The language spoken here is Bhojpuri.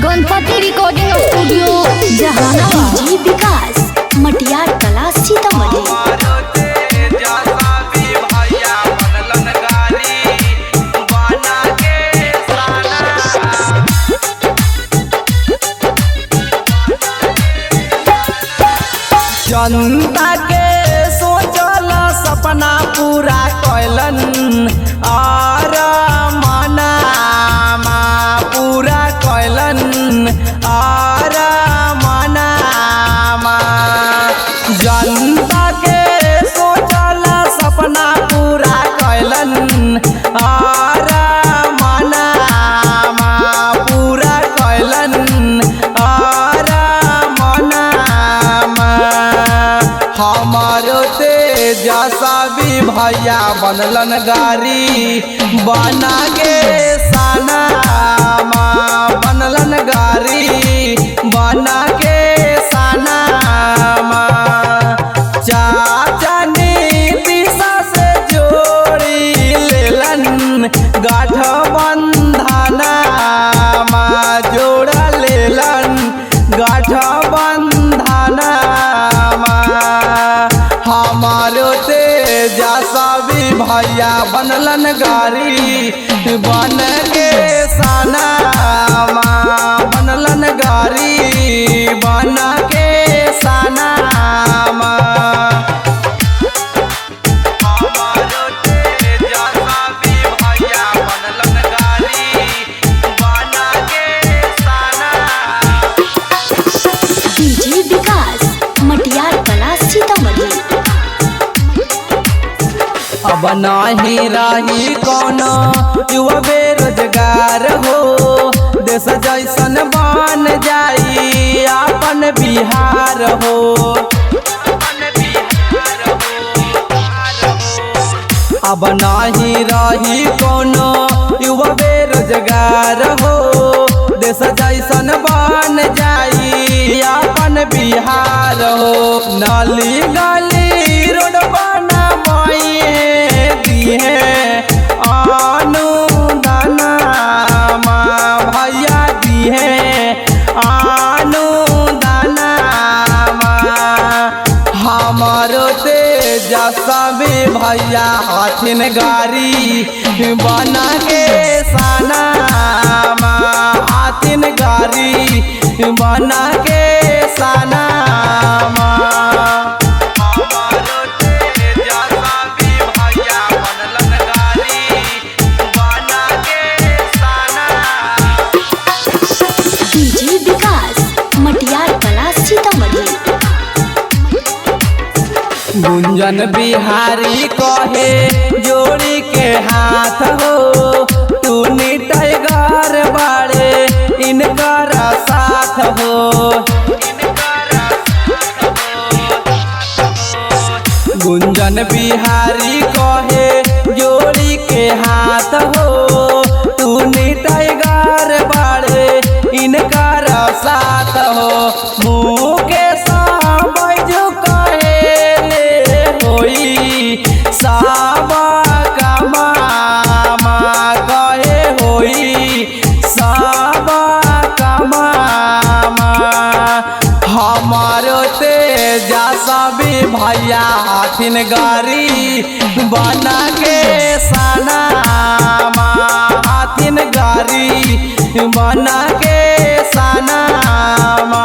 Ganpati recording studio Jehanabad. DJ Vikas Matiyar Kala Sitamarhi. जनता के सोचल सपना पूरा कैलन और मनामा पूरा कैलन और मनामा। जनता के सोचल सपना पूरा कैलन और मनामा पूरा कैलन और मनामा। हमारो तेजस्वी भैया बनलन गाड़ी बना के सनामा बनलन गाड़ी बना के सनामा। चाचा नीतीश से जोड़ी लेलन गठबंधनमा जोड़ा लेलन गठबंधनमा। हमारो तेजस्वी भैया बनलन गाड़ी बन के सनामा बनलन गाड़ी बन के सनामा। हमारो तेजस्वी भैया बनलन गाड़ी बन के सनामा। डीजे विकास मटियार कला सीतामढ़ी। अब नाही रही कोनो युवा बेरोजगार हो देश जैसन बन जाई अपन बिहार हो। अब नाही रही कोनो युवा बेरोजगार हो देश जैसन बन जाई अपन बिहार हो। नाली गली रोड बनावाई दिए अनुदानमा भैया दिए अनुदानमा। हमारो तेजस्वी भैया हाथिन गाड़ी बना के सनामा हाथिन गाड़ी बना के सनामा। डीजे विकास मटियार कला सीतामढ़ी। गुंजन बिहारी कहे जोड़ी के हाथ हो टूनी टाइगर बाड़े इनकर साथ हो। गुंजन बिहारी कहे जोड़ी के हाथ हो टूनी टाइगर बाड़े इनकर साथ हो। मुँह के बैजू कहे ले होई साबा कमामा कहे होई साबा कमामा। हमारो तेजस्वी भैया हाथिन गाड़ी बना के सनामा हाथिन गाड़ी बना के सनामा।